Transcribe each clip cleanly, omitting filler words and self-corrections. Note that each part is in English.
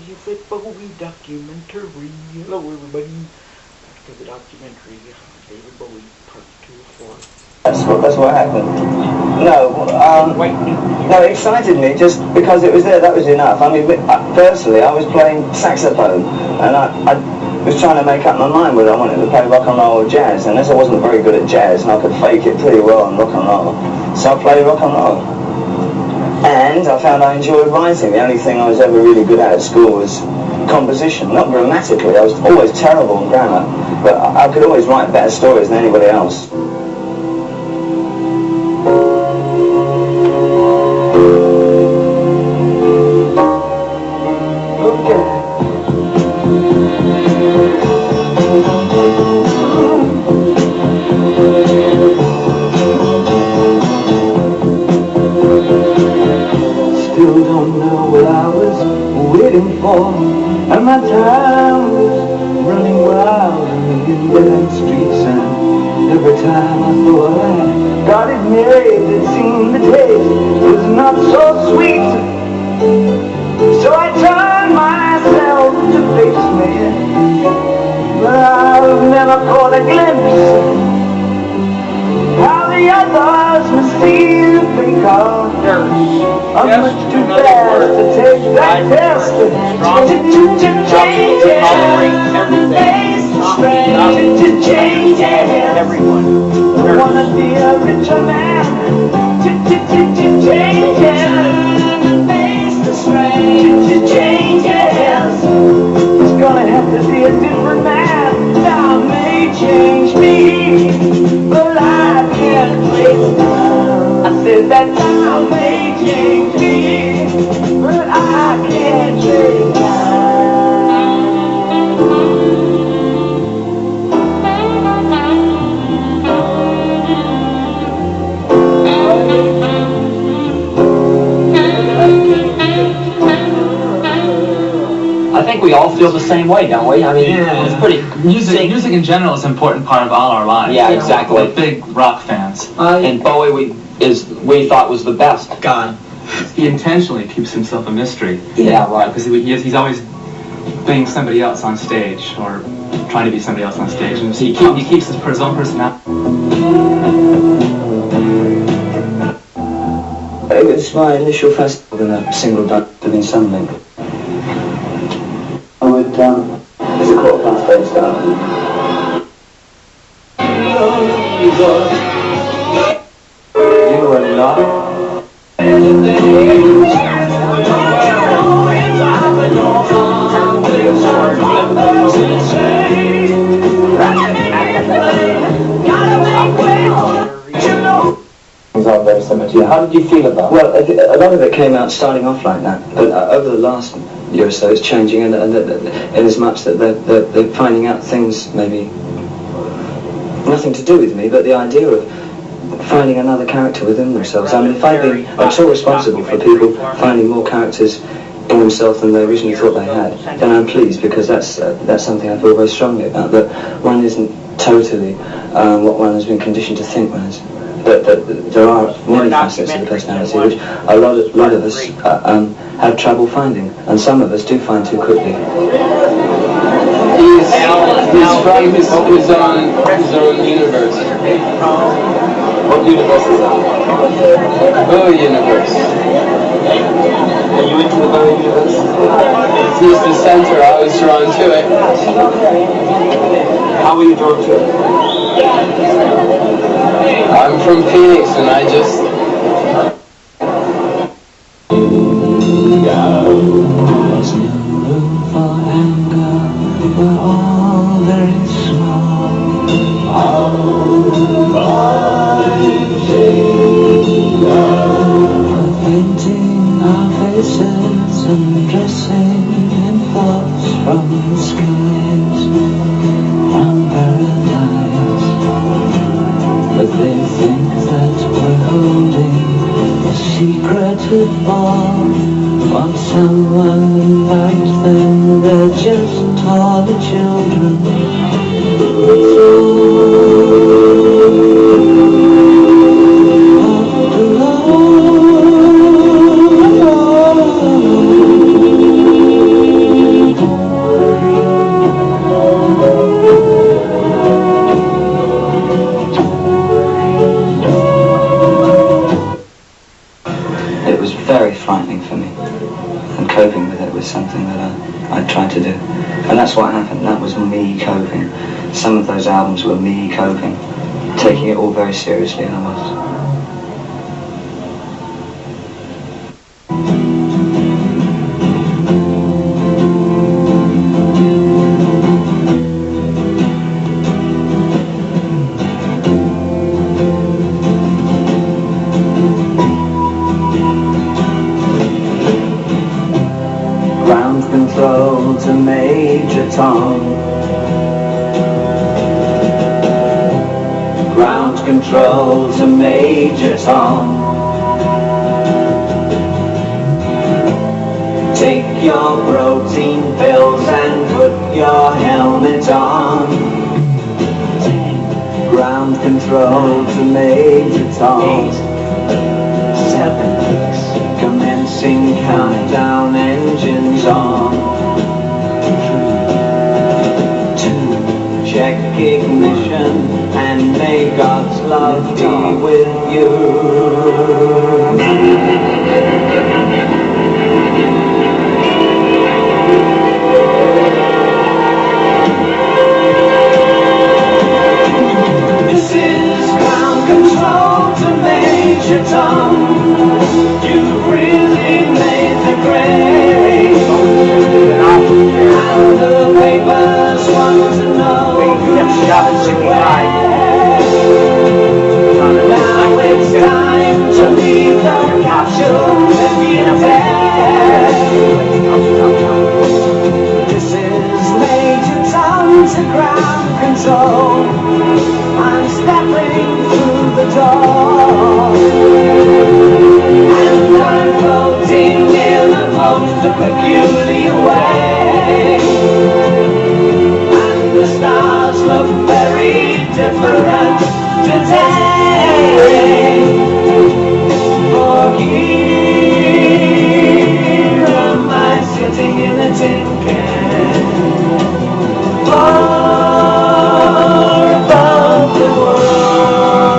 David Bowie documentary. Hello, everybody. Back to the documentary. David Bowie, part 2 of 4. That's what happened. No, it excited me just because it was there. That was enough. I mean, personally, I was playing saxophone, and I was trying to make up my mind whether I wanted to play rock and roll or jazz. And as I wasn't very good at jazz, and I could fake it pretty well on rock and roll, so I played rock and roll. And I found I enjoyed writing. The only thing I was ever really good at school was composition, not grammatically. I was always terrible in grammar, but I could always write better stories than anybody else. Still don't know what I was waiting for, and my time was running wild in the dead streets, and every time I thought I got it made, it seemed the taste was not so sweet. So I turned myself to face me, but I've never caught a glimpse how the others must see the fake of nurse. I'm much too fast to take that test. To change everyone. I wanna be a richer man. To change face the strain. To change it's gonna have to be a different man. Now may change me, but I can't wait. I said that now may change me, but I can't change now. I think we all feel the same way, don't we? I mean, Yeah. it's pretty... Music in general is an important part of all our lives. Yeah, exactly. We're big rock fans. And Bowie we thought was the best. God. He intentionally keeps himself a mystery. Yeah, right. Because he's always being somebody else on stage, or trying to be somebody else on stage. And so he keeps his own personality. It was my initial festival in a single done in Sunday. I would, it's a quarter past 8 start. You know what it is? How did you feel about it? Well, a lot of it came out starting off like that, but over the last year or so it's changing, and in as much that they're finding out things maybe nothing to do with me, but the idea of finding another character within themselves. I mean, if I'm so responsible for people finding more characters in themselves than they originally thought they had, then I'm pleased, because that's something I feel very strongly about, that one isn't totally what one has been conditioned to think one is. But there are many facets of the personality which a lot of us have trouble finding, and some of us do find too quickly. He's from his own universe. What universe is that? The Bowie universe. Are you into the Bowie universe? He's the center. I was drawn to it. How were you drawn to it? I'm from Phoenix, and I just... There's no room for anger, we're all very small. We're painting our faces and dressing in thoughts from the skies, from paradise. But they think that we're holding a secret ball. Want someone like them, they're just taller children. what happened. That was me coping. Some of those albums were me coping, taking it all very seriously, and I was. Ground control to Major Tom. Ground control to Major Tom. Take your protein pills and put your helmet on. Ground control to Major Tom. 7 commencing countdown, engines on. 3, 2, check ignition, and may God's love be with you. This is ground control to Major Tom. You've really made the grade. And the papers want to know now it's time to leave the capsule and be in bed. This is Major Tom to ground control. I'm stepping through the door, and I'm floating in a most peculiar way, and the stars look very different today. For here am I sitting in a tin can, far above the world.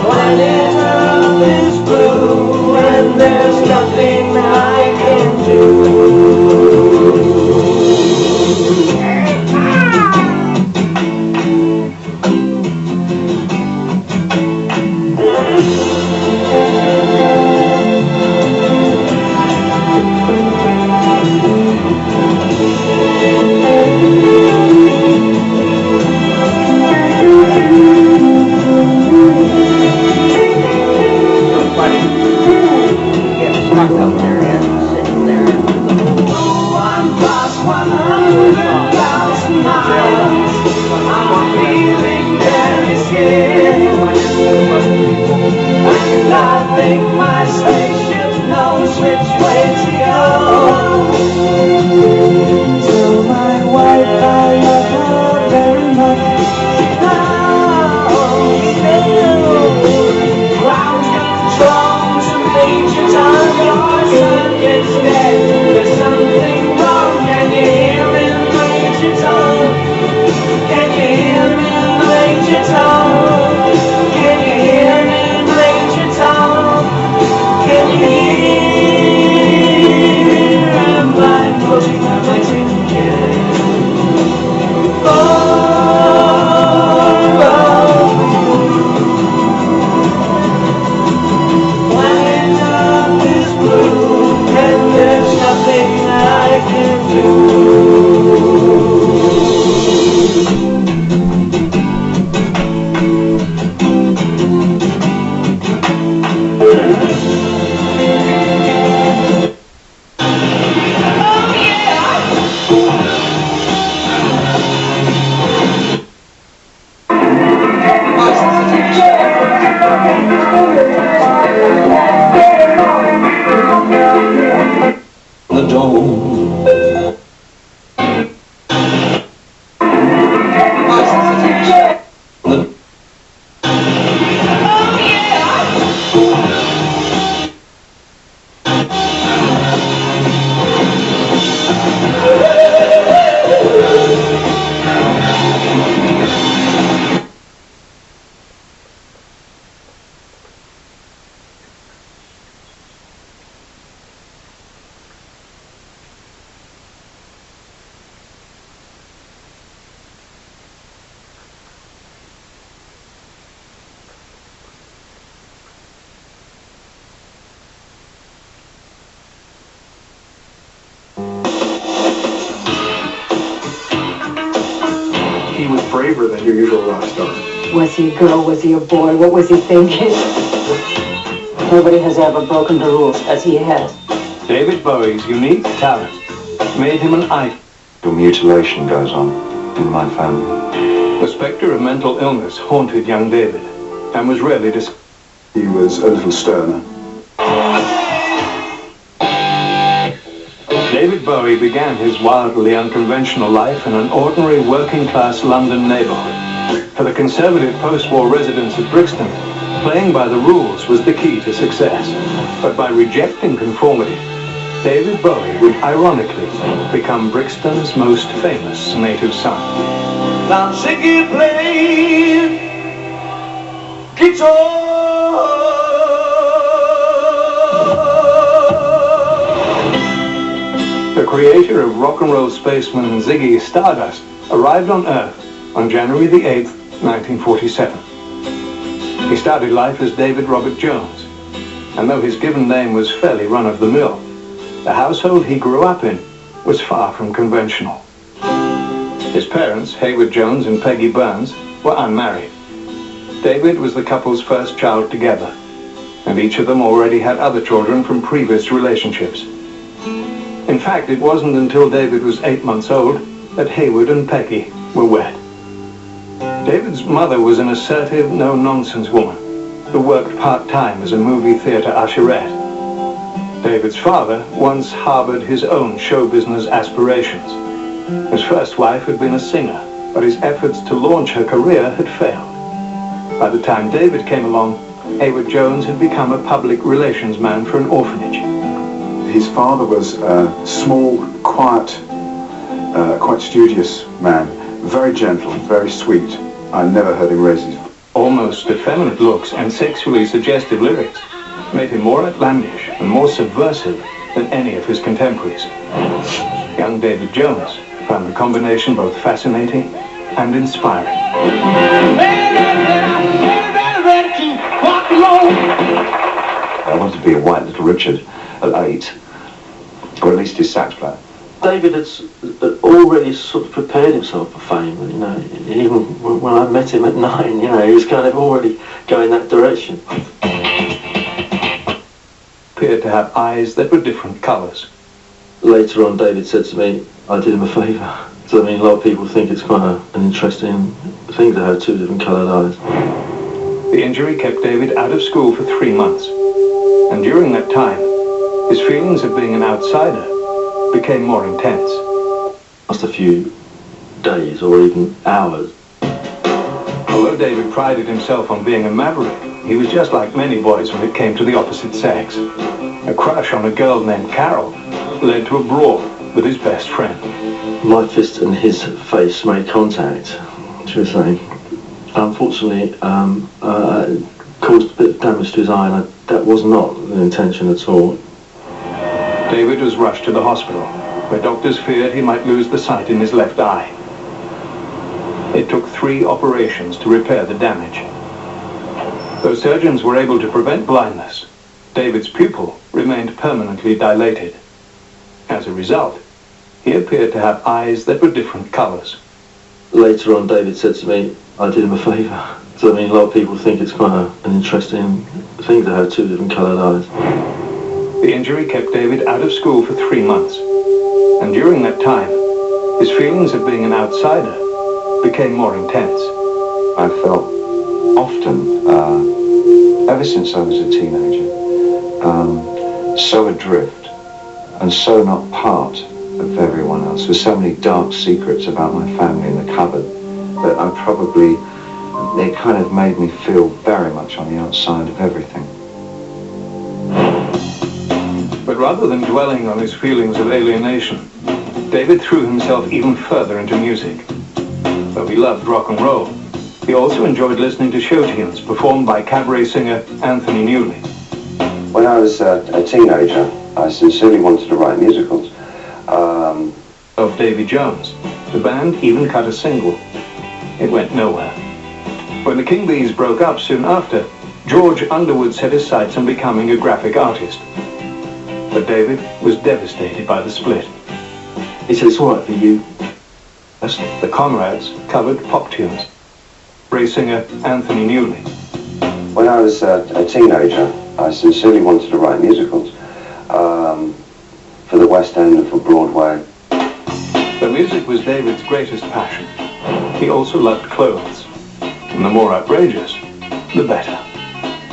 Planet Earth is blue, and there's nothing I can do. Can you hear my voice? he was braver than your usual rock star. Was he a girl? Was he a boy? What was he thinking? Nobody has ever broken the rules as he has. David Bowie's unique talent made him an icon. Mutilation goes on in my family. The spectre of mental illness haunted young David and was rarely discussed. He was a little sterner. David Bowie began his wildly unconventional life in an ordinary working-class London neighborhood. For the conservative post-war residents of Brixton, playing by the rules was the key to success. But by rejecting conformity, David Bowie would ironically become Brixton's most famous native son. I'm sick of playing guitar. The creator of rock and roll spaceman Ziggy Stardust arrived on Earth on January the 8th, 1947. He started life as David Robert Jones, and though his given name was fairly run-of-the-mill, the household he grew up in was far from conventional. His parents, Hayward Jones and Peggy Burns, were unmarried. David was the couple's first child together, and each of them already had other children from previous relationships. In fact, it wasn't until David was 8 months old that Hayward and Peggy were wed. David's mother was an assertive, no-nonsense woman who worked part-time as a movie theater usherette. David's father once harbored his own show business aspirations. His first wife had been a singer, but his efforts to launch her career had failed. By the time David came along, Hayward Jones had become a public relations man for an orphanage. His father was a small, quiet, quite studious man, very gentle, very sweet. I never heard him raise his voice. Almost effeminate looks and sexually suggestive lyrics made him more outlandish and more subversive than any of his contemporaries. Young David Jones found the combination both fascinating and inspiring. I wanted to be a white little Richard at 8, or at least his sax player. David had already sort of prepared himself for fame, you know, even when I met him at 9, you know, he was kind of already going that direction. Appeared to have eyes that were different colours. Later on, David said to me, I did him a favour. So, I mean, a lot of people think it's quite an interesting thing to have 2 different coloured eyes. The injury kept David out of school for 3 months, and during that time, his feelings of being an outsider became more intense. Just a few days or even hours. Although David prided himself on being a maverick, he was just like many boys when it came to the opposite sex. A crush on a girl named Carol led to a brawl with his best friend. My fist and his face made contact, should we say. Unfortunately, caused a bit of damage to his eye, and that was not the intention at all. David was rushed to the hospital, where doctors feared he might lose the sight in his left eye. It took 3 operations to repair the damage. Though surgeons were able to prevent blindness, David's pupil remained permanently dilated. As a result, he appeared to have eyes that were different colours. Later on, David said to me, I did him a favour. So, I mean, a lot of people think it's quite an interesting thing to have 2 different coloured eyes. The injury kept David out of school for 3 months, and during that time, his feelings of being an outsider became more intense. I felt often, ever since I was a teenager, so adrift and so not part of everyone else, with so many dark secrets about my family in the cupboard, that it kind of made me feel very much on the outside of everything. But rather than dwelling on his feelings of alienation, David threw himself even further into music. Though he loved rock and roll, he also enjoyed listening to show tunes performed by cabaret singer Anthony Newley. When I was a teenager, I sincerely wanted to write musicals. Of Davy Jones, the band even cut a single. It went nowhere. When the King Bees broke up soon after, George Underwood set his sights on becoming a graphic artist. But David was devastated by the split. He said, it's all right for you. The Comrades covered pop tunes. Ray singer Anthony Newley. When I was a teenager, I sincerely wanted to write musicals for the West End and for Broadway. The music was David's greatest passion. He also loved clothes. And the more outrageous, the better.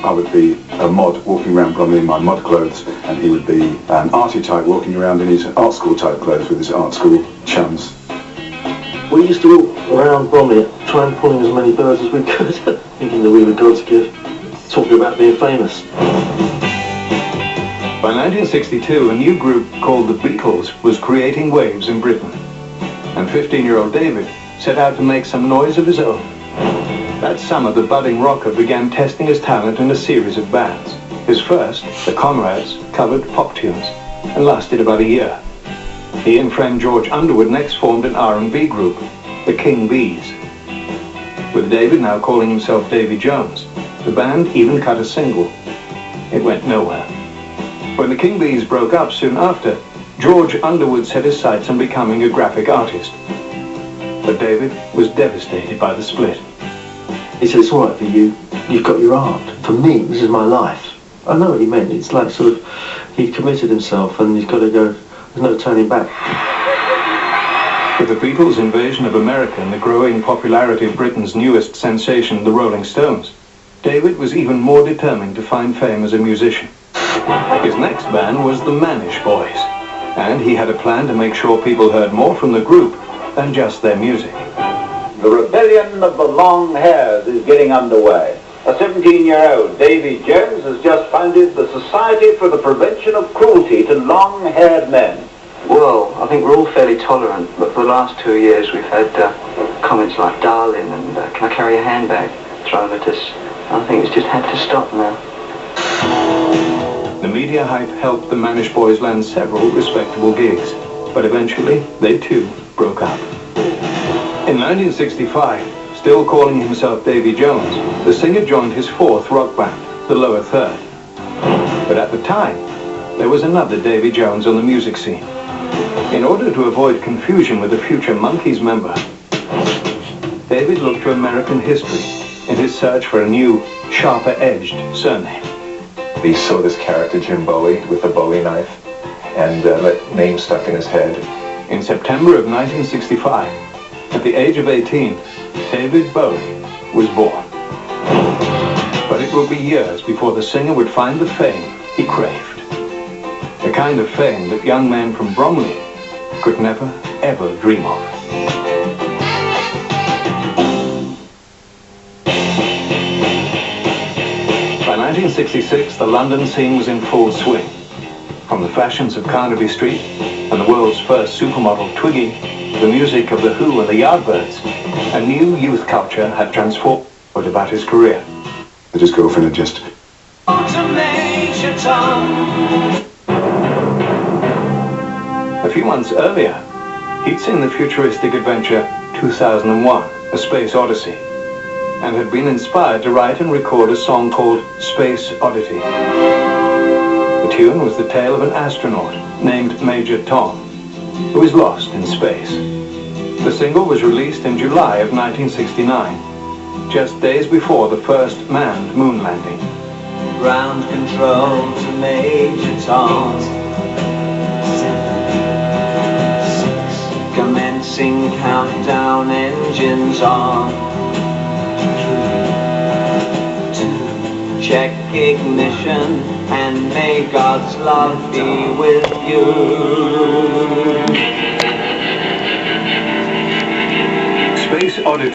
I would be a mod walking around Bromley in my mod clothes, and he would be an arty type walking around in his art school type clothes with his art school chums. We used to walk around Bromley, trying to pull in as many birds as we could, thinking that we were God's gift, talking about being famous. By 1962, a new group called the Beatles was creating waves in Britain, and 15-year-old David set out to make some noise of his own. That summer, the budding rocker began testing his talent in a series of bands. His first, the Comrades, covered pop tunes, and lasted about a year. He and friend George Underwood next formed an R&B group, the King Bees. With David now calling himself Davy Jones, the band even cut a single. It went nowhere. When the King Bees broke up soon after, George Underwood set his sights on becoming a graphic artist. But David was devastated by the split. He said, it's all right for you, you've got your art. For me, this is my life. I know what he meant. It's like sort of, he committed himself and he's got to go, there's no turning back. With the Beatles' invasion of America and the growing popularity of Britain's newest sensation, the Rolling Stones, David was even more determined to find fame as a musician. His next band was the Manish Boys, and he had a plan to make sure people heard more from the group than just their music. The rebellion of the long hairs is getting underway. A 17-year-old Davy Jones has just founded the Society for the Prevention of Cruelty to Long-Haired Men. Well, I think we're all fairly tolerant, but for the last 2 years we've had comments like darling and can I carry a handbag thrown at us. I think it's just had to stop now. The media hype helped the Manish Boys land several respectable gigs, but eventually they too broke up. In 1965, still calling himself Davy Jones, the singer joined his fourth rock band, the Lower Third. But at the time, there was another Davy Jones on the music scene. In order to avoid confusion with a future Monkees member, David looked to American history in his search for a new, sharper-edged surname. He saw this character, Jim Bowie, with a Bowie knife, and that name stuck in his head. In September of 1965, at the age of 18, David Bowie was born. But it would be years before the singer would find the fame he craved. The kind of fame that young men from Bromley could never, ever dream of. By 1966, the London scene was in full swing. From the fashions of Carnaby Street and the world's first supermodel Twiggy, the music of The Who and the Yardbirds, a new youth culture had transformed about his career. That his girlfriend had just... A few months earlier, he'd seen the futuristic adventure 2001, A Space Odyssey, and had been inspired to write and record a song called Space Oddity. The tune was the tale of an astronaut named Major Tom, who is lost in space. The single was released in July of 1969, just days before the first manned moon landing. Ground control to Major Tom. 6, commencing countdown, engines on. 2, check ignition, and may God's love be with you. Space Oddity